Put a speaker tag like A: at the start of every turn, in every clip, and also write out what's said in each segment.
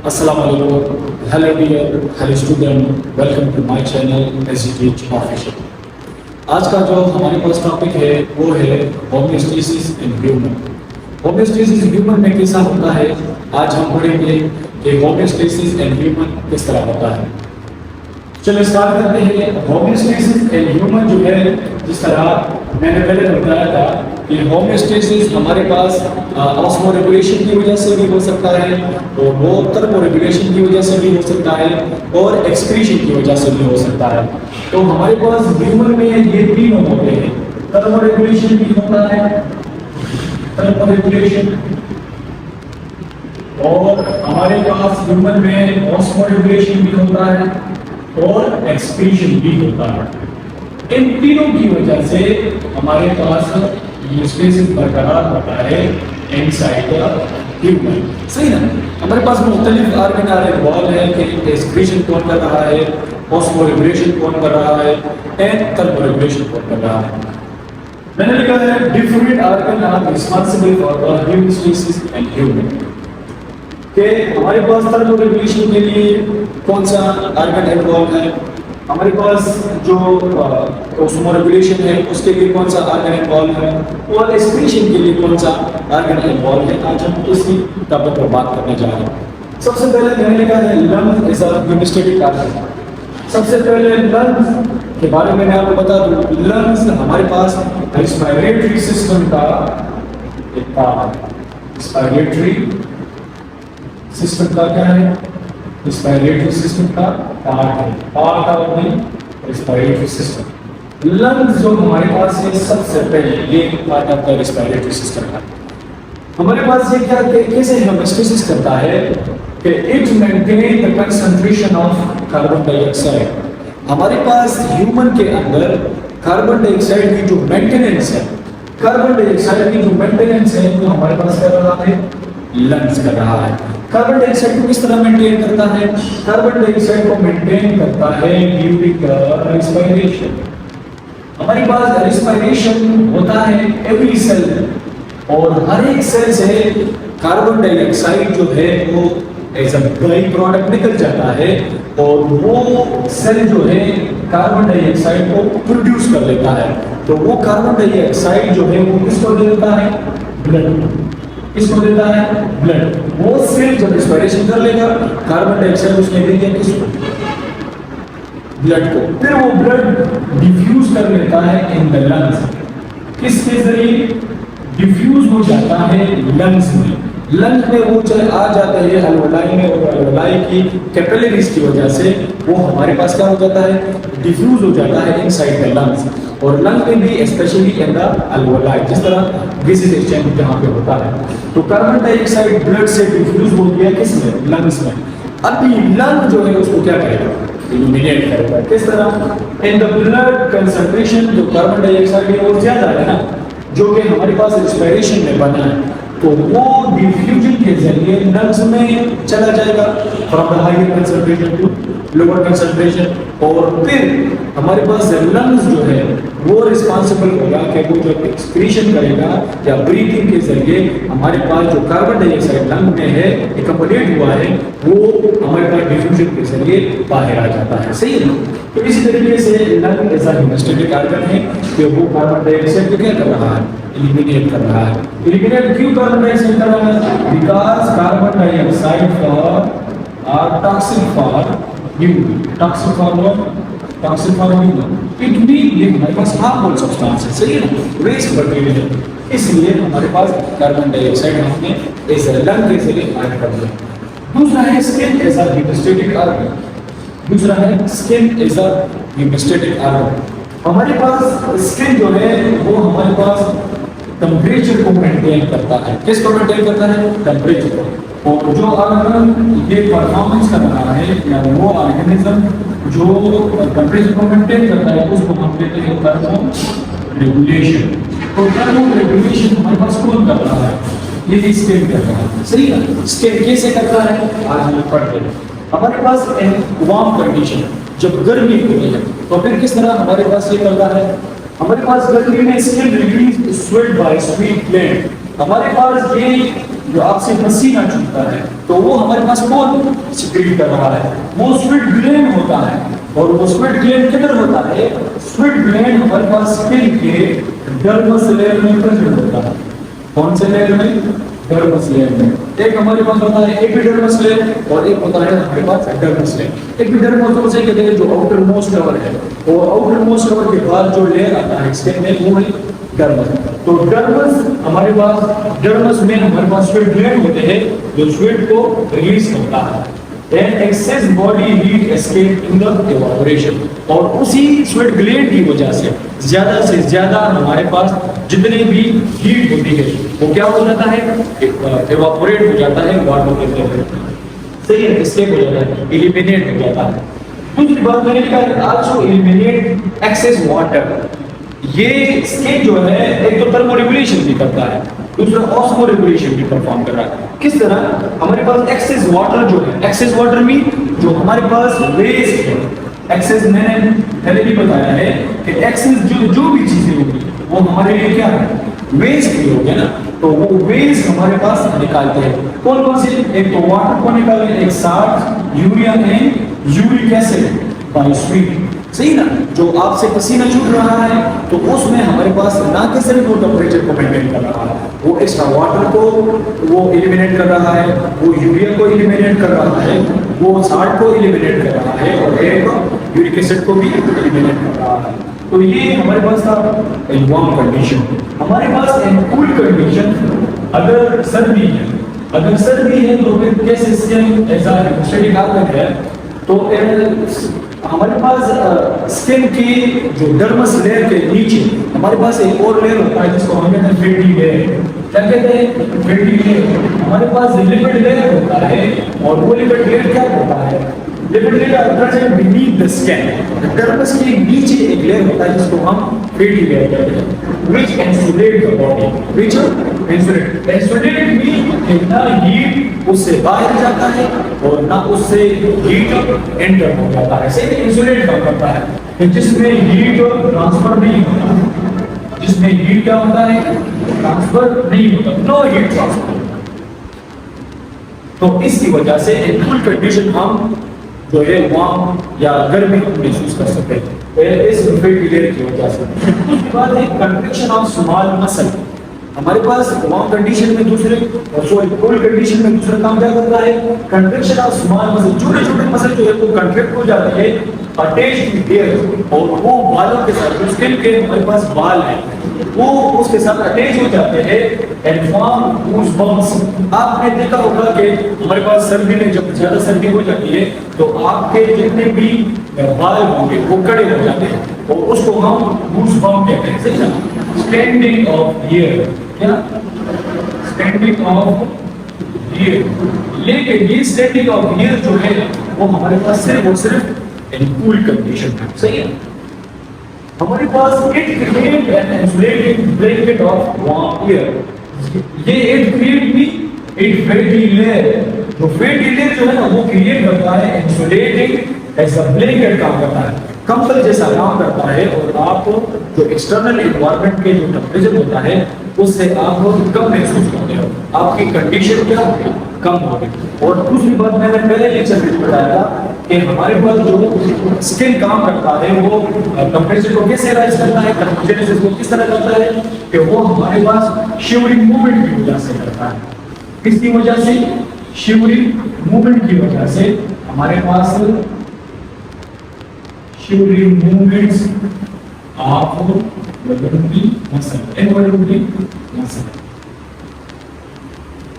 A: Assalamualaikum. Hello dear, hello student. Welcome to my channel SGTH Official. आज का जो हमारे पास टॉपिक है वो है homeostasis in human. Homeostasis human में कैसा होता है आज हम पढ़ेंगे कि होमियोस्टेसिस इन ह्यूमन किस तरह होता है। चलो स्टार्ट करते हैं। होमियोस्टेसिस इन ह्यूमन जो है, जिस तरह मैंने पहले बताया था कि होमियोस्टेसिस हमारे पास ऑस्मोरेगुलेशन की वजह से भी हो सकता है और वो थर्मोरेगुलेशन की वजह से भी हो सकता है और एक्सक्रीशन की वजह से भी हो सकता है। तो हमारे पास ह्यूमन में ये तीनों होते हैं। थर्मोरेगुलेशन भी होता है, थर्मोरेगुलेशन, और हमारे पास ह्यूमन में ऑस्मोरेगुलेशन भी होता है और एक्सक्रीशन भी होता है। इन तीनों की वजह से हमारे पास होमियोस्टेसिस बरकरार होता है इनसाइड द ह्यूमन। सही ना? हमारे पास मुख्तलिफ आर्गन इन्वॉल्व है कि एक्सक्रीशन कौन कर रहा है, ऑस्मोरेगुलेशन कौन कर रहा है एंड थर्मोरेगुलेशन कौन कर रहा है। मैंने लिखा है different organ are responsible for the homeostasis in human. कि हमारे पास थर्मोरेगुलेशन के लिए कौन सा आर्गन इन्वॉल्व है, हमारे पास जो ऑस्मोरेगुलेशन है उसके लिए कौन सा आर्गन इन्वॉल्व है और एक्सक्रीशन के लिए कौन सा आर्गन इन्वॉल्व है। आज हम इसी टॉपिक पर बात करने जा रहे हैं। सबसे पहले मैंने लिखा है लंग्स इज अ होमियोस्टेटिक आर्गन। सबसे पहले लंग्स के बारे में मैं आपको बता दूं, लंग्स हमारे पास रेस्पिरेटरी सिस्टम का एक पार्ट है। रेस्पिरेटरी सिस्टम का क्या है? रेस्पिरेटरी सिस्टम का पार्ट है, part of the respiratory system. Lungs जो हमारे पास है सबसे पहले ये part of the respiratory system है। हमारे पास ये क्या कैसे होमियोस्टेसिस करता है कि it maintain the concentration of carbon dioxide. हमारे पास ह्यूमन के अंदर कार्बन डाइऑक्साइड की जो मेंटेनेंस है, कार्बन डाइऑक्साइड की जो मेंटेनेंस है वो हमारे पास कर रहा है लंग्स कर रहा है। कार्बन डाइऑक्साइड को किस तरह मेंटेन करता है? कार्बन डाइऑक्साइड को मेंटेन करता है ड्यूरिंग रेस्पिरेशन। हमारे पास रेस्पिरेशन होता है एवरी सेल और हर एक सेल से कार्बन डाइऑक्साइड जो है वो एज अ बाई प्रोडक्ट निकल जाता है और वो सेल जो है कार्बन डाइऑक्साइड को प्रोड्यूस कर लेता है। तो वो कार्बन डाइऑक्साइड जो है वो किसको दे देता है? ब्लड। किसको देता है? ब्लड। वो सेल जब रेस्पिरेशन कर लेगा कार्बन डाइऑक्साइड उसने दे दिया किसको? ब्लड को। फिर वो ब्लड डिफ्यूज कर लेता है इन द लंग्स। किसके जरिए डिफ्यूज हो जाता है? लंग्स में। लंग में वो चले आ जाता है अल्वेलाई में और अल्वेलाई की कैपिलरीज की वजह से वो हमारे पास क्या हो जाता है? डिफ्यूज हो जाता है इनसाइड द लंग्स। और लंग में भी स्पेशली इन द अल्वेलाई, जिस तरह गैसेस एक्सचेंज जहाँ पे होता है। तो कार्बन डाइऑक्साइड ब्लड से डिफ्यूज हो गया किसमें? लंग्स में। अभी लंग जो है उसको क्या करेगा? इल्यूमिनेट करेगा। किस तरह? इन द ब्लड कंसंट्रेशन जो कार्बन डाइऑक्साइड है वो ज्यादा है ना, जो कि हमारे पास रेस्पिरेशन में बना है, तो वो डिफ्यूजन के जरिए लंग्स में चला जाएगा from the higher concentration to lower concentration. और फिर हमारे पास लंग्स जो है वो रिस्पांसिबल होगा कि वो जब एक्सक्रीशन करेगा या ब्रीथिंग के जरिए हमारे पास जो कार्बन डाइऑक्साइड लंग में है एकम्युलेट हुआ है वो हमारे पास डिफ्यूजन के जरिए बाहर आ जाता है। सही है ना? तो इसी तरीके से लंग ऐसा होमियोस्टेटिक आर्गन है कि वो कार्बन डाइऑक्साइड को क्या कर रहा है? एलिमिनेट कर रहा है। एलिमिनेट क्यों कार्बन डाइऑक्साइड कर रहा है? Because carbon dioxide for toxic for human. Toxic for what? Toxic for human. It mean ये हमारे पास हार्मफुल सब्सटेंस है। सही है ना? वेस्ट मटेरियल है, इसलिए हमारे पास कार्बन डाइऑक्साइड हमने इस लंग के जरिए ऐड कर दिया। दूसरा है स्किन एज अ होमियोस्टेटिक आर्गन। दूसरा है स्किन एज अ होमियोस्टेटिक आर्गन। हमारे पास स्किन जो है वो हमारे पास टेम्परेचर को मेंटेन करता है। किसको मेंटेन करता है? टेम्परेचर को। और जो ऑर्गन ये परफॉर्मेंस कर रहा है या वो ऑर्गेनिज्म जो टेम्परेचर को मेंटेन करता है उसको हम कहते हैं थर्मो रेगुलेशन। तो थर्मो रेगुलेशन हमारे पास कौन कर रहा है? ये स्किन कर रहा है। सही है? स्किन कैसे करता है आज हम पढ़ते हैं। हमारे पास वार्म कंडीशन जब गर्मी होती है तो फिर किस तरह हमारे पास ये करता है? हमारे पास गर्मी में skin release sweat by sweat gland. हमारे पास ये जो आपसे पसीना छूटता है तो वो हमारे पास कौन सिक्रीट कर रहा है? वो स्वेट ग्लैंड होता है। और वो स्वेट ग्लैंड किधर होता है? स्वेट ग्लैंड हमारे पास स्किन के डर्मस लेयर में प्रेजेंट होता है। कौन से लेयर में? डर्मस लेयर में। एक हमारे पास होता है एपिडर्मस लेयर और एक होता है हमारे पास डर्मस लेयर। एपिडर्मस तो उसे कहते हैं जो आउटर मोस्ट कवर है, और आउटर मोस्ट कवर के बाद जो लेयर आता है स्किन में वो है डर्मस। तो डर्मस हमारे पास, डर्मस में हमारे पास स्वेट ग्लैंड होते हैं जो स्वेट को रिलीज करता है। Then excess body heat escape in the evaporation, और उसी स्वेट ग्लैंड की वजह से ज्यादा हमारे पास जितने भी हीट होती है वो क्या हो जाता है? एवापोरेट हो जाता है वाटर के अंदर। सही है, एस्केप हो जाता है, एलिमिनेट हो जाता है। दूसरी बात मैंने कहा आल्सो एलिमिनेट एक्सेस वाटर। ये स्किन जो है एक तो थर्मोरेगुलेशन भी करता है, दूसरा ऑस्मो रेगुलेशन भी परफॉर्म कर रहा है। किस तरह? हमारे पास एक्सेस वाटर जो है, एक्सेस वाटर में जो हमारे पास वेस्ट है, एक्सेस मैंने पहले भी बताया है कि एक्सेस जो भी चीजें होगी वो हमारे लिए क्या है? वेस्ट भी हो गया ना। तो वो वेस्ट हमारे पास निकालते हैं। कौन कौन से? एक तो वाटर को निकालते हैं, एक salt, urea and uric acid by sweet. सही ना? जो आपसे पसीना छूट रहा है तो उसमें हमारे पास ना कि सिर्फ वो टेम्परेचर को मेंटेन कर रहा है, वो एक्स्ट्रा वाटर को वो एलिमिनेट कर रहा है, वो यूरिया को एलिमिनेट कर रहा है, वो साल्ट को एलिमिनेट कर रहा है, और एक यूरिक एसिड को भी एलिमिनेट कर रहा है। तो ये हमारे पास था वार्म कंडीशन। हमारे पास कूल कंडीशन, अगर सर्दी है, अगर सर्दी है तो फिर कैसे स्किन ऐसा स्टडी है तो हमारे पास स्किन की जो डर्मस लेयर के नीचे हमारे पास एक और लेयर होता है जिसको हम कहते हैं फैटी लेयर। क्या कहते हैं? Fatty layer. हमारे पास लिपिड लेयर होता है, और वो लिपिड लेयर क्या होता है? Lipid layer present beneath the skin. Dermis के नीचे एक लेयर होता है जिसको हम फैटी लेयर कहते हैं, which insulate the body. Which insulate, insulate mean ना हीट उससे बाहर जाता है और ना उससे हीट एंटर हो जाता है। सही इंसुलेट काम करता है कि जिसमें हीट ट्रांसफर नहीं होता, जिसमें हीट क्या होता है? ट्रांसफर नहीं होता, नो हीट ट्रांसफर। तो इसकी वजह से एक कूल कंडीशन हम जो है वार्म या गर्मी महसूस कर सकते हैं इस फैटी लेयर की वजह से। उसके बाद है कंट्रैक्शन ऑफ स्मॉल मसल। हमारे पास वार्म कंडीशन में दूसरे, सॉरी कोल्ड कंडीशन में दूसरा काम क्या करता है? Contraction of small muscle. छोटे छोटे मसल जो है वो कंट्रैक्ट हो जाते हैं अटैच टू एयर, और वो बालों के साथ, स्किन के हमारे पास बाल है वो उसके साथ अटैच हो जाते हैं एंड फॉर्म गूज़बम्प्स। आपने देखा होगा कि हमारे पास सर्दी में जब ज्यादा सर्दी हो जाती है तो आपके जितने भी बाल होंगे वो कड़े हो जाते हैं, और उसको हम गूज़बम्प कहते हैं। सही ना? Standing of ear. क्या? Standing of ear. लेकिन ये स्टैंडिंग ऑफ ईयर जो है वो हमारे पास सिर्फ और सिर्फ कूल कंडीशन है। सही है? हमारे पास it create an insulated blanket of warm air. ये इट क्रिएट भी इट फैटी लेयर, जो फैटी लेयर जो है ना वो क्रिएट करता है इंसुलेटिंग एज अ ब्लैंकेट काम करता है, कंबल जैसा काम करता है, और आप जो एक्सटर्नल एनवायरनमेंट के जो टेम्परेचर होता है उससे आप कम महसूस करते हो, आपकी कंडीशन क्या होगी? कम होगी। और दूसरी बात मैंने पहले लेक्चर में बताया था कि हमारे पास जो स्किन काम करता है वो टेम्परेचर को कैसे राइज करता है, टेम्परेचर को किस तरह करता है कि वो हमारे पास शिवरिंग मूवमेंट की वजह से करता है। किसकी वजह से? शिवरिंग मूवमेंट की वजह से हमारे पास shivering movements of vulnerability muscle, invulnerability muscle,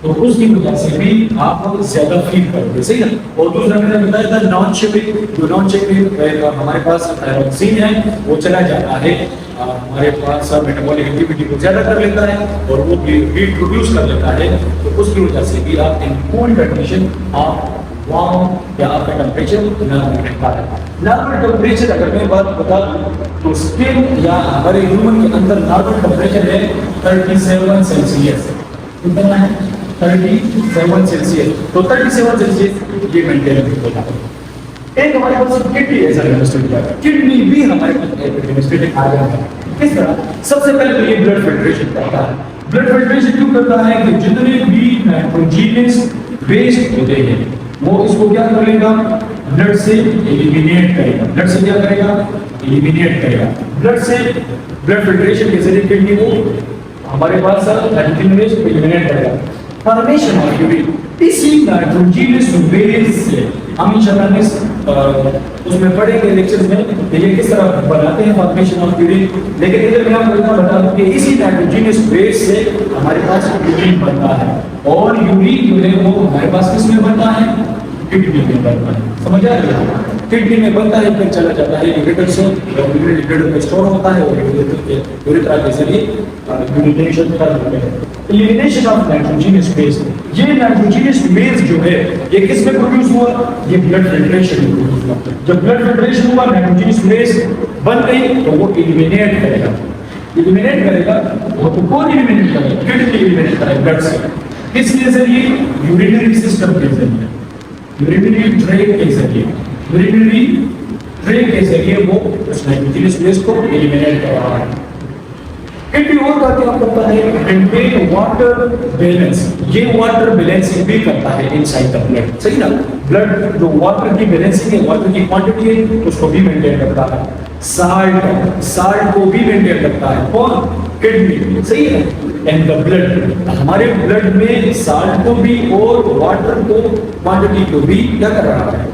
A: तो उसकी वजह से भी आप ज्यादा फील करोगे। सही ना? और दूसरा मैंने बताया था नॉन शिवरिंग, जो नॉन शिवरिंग हमारे पास थायरॉक्सिन है वो चला जाता है, हमारे पास मेटाबॉलिक एक्टिविटी को ज्यादा कर लेता है और वो हीट प्रोड्यूस कर लेता है, तो उसकी वजह से भी आप इन कूल कंडीशन आप वार्म या आपका टेम्परेचर नॉर्मल रहता है। नॉर्मल टेम्परेचर अगर मैं बात बता दूं तो स्किन या हमारे ह्यूमन के अंदर नॉर्मल टेम्परेचर है 37 सेल्सियस। कितना है? 37 सेल्सियस। तो 37 सेल्सियस ये मेंटेन होता है। एक हमारे पास किडनी ऐसा केमिस्ट्री है, किडनी भी हमारे पास केमिस्ट्री आ जाता है। किस तरह? सबसे पहले तो ये ब्लड फिल्ट्रेशन करता है। ब्लड फिल्ट्रेशन क्यों करता है कि जितने भी नाइट्रोजनस वेस्ट होते हैं वो इसको क्या करेगा, ब्लड से एलिमिनेट करेगा। ब्लड से क्या करेगा, एलिमिनेट करेगा। ब्लड से ब्लड फिल्ट्रेशन के जरिए किडनी वो हमारे पास नाइट्रोजन वेस्ट को एलिमिनेट करेगा। फॉर्मेशन ऑफ यूरिन, इसी नाइट्रोजनस वेस्ट से हम इंशाल्लाह उसमें पढ़ेंगे लेक्चर्स में ये किस तरह बनाते हैं फॉर्मेशन ऑफ यूरिन। लेकिन इधर मैं आपको इतना बता दूं कि इसी नाइट्रोजनस वेस्ट से हमारे पास यूरिन बनता है, और यूरिन जो है वो हमारे पास किस में बनता है, किडनी में बनता है। समझ आ रही है? किडनी में बनता है, फिर चला जाता है यूरेटर से, और यूरेटर में स्टोर होता है, और यूरेथ्रा के जरिए यूरिनेशन करते हैं। एलिमिनेशन ऑफ नाइट्रोजनस वेस्ट, ये नाइट्रोजनस वेस्ट जो है ये किस में प्रोड्यूस हुआ, ये ब्लड फिल्ट्रेशन में प्रोड्यूस हुआ। जब ब्लड फिल्ट्रेशन हुआ, नाइट्रोजनस वेस्ट बन गई, तो वो एलिमिनेट करेगा। एलिमिनेट करेगा वो तो कौन एलिमिनेट करेगा, किडनी एलिमिनेट करेगा ब्लड से। किसके जरिए, यूरिनरी सिस्टम के जरिए, यूरिनरी ट्रैक के जरिए, यूरिनरी ट्रैक के जरिए वो उस नाइट्रोजनस वेस्ट को एलिमिनेट कर रहा है। किडनी और का क्या करता है, मेंटेन वाटर बैलेंस, ये वाटर बैलेंसिंग भी करता है इनसाइड द ब्लड। सही ना, ब्लड जो वाटर की बैलेंसिंग है, वाटर की क्वांटिटी है, उसको भी मेंटेन करता है। साल्ट को भी मेंटेन करता है कौन, किडनी। सही है। एंड द ब्लड, हमारे ब्लड में साल्ट को भी और वाटर को क्वांटिटी को भी क्या कर रहा है,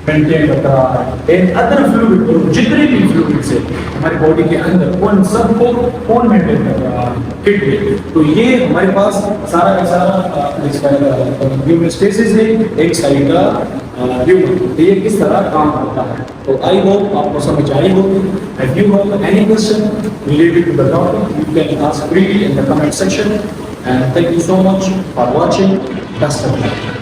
A: मेंटेन कर रहा है। एंड अदर फ्लूइड, जितने भी फ्लूइड्स है हमारी बॉडी के अंदर, उन सबको कौन मेंटेन कर रहा है, किडनी। तो ये हमारे पास सारा का सारा ह्यूमोस्टेसिस है, एक साइड का ह्यूमन, तो ये किस तरह काम करता है। तो आई होप आपको समझ आई हो। If you have any question related to the topic, you can ask freely in the comment section, and thank you so much for watching. Best of luck.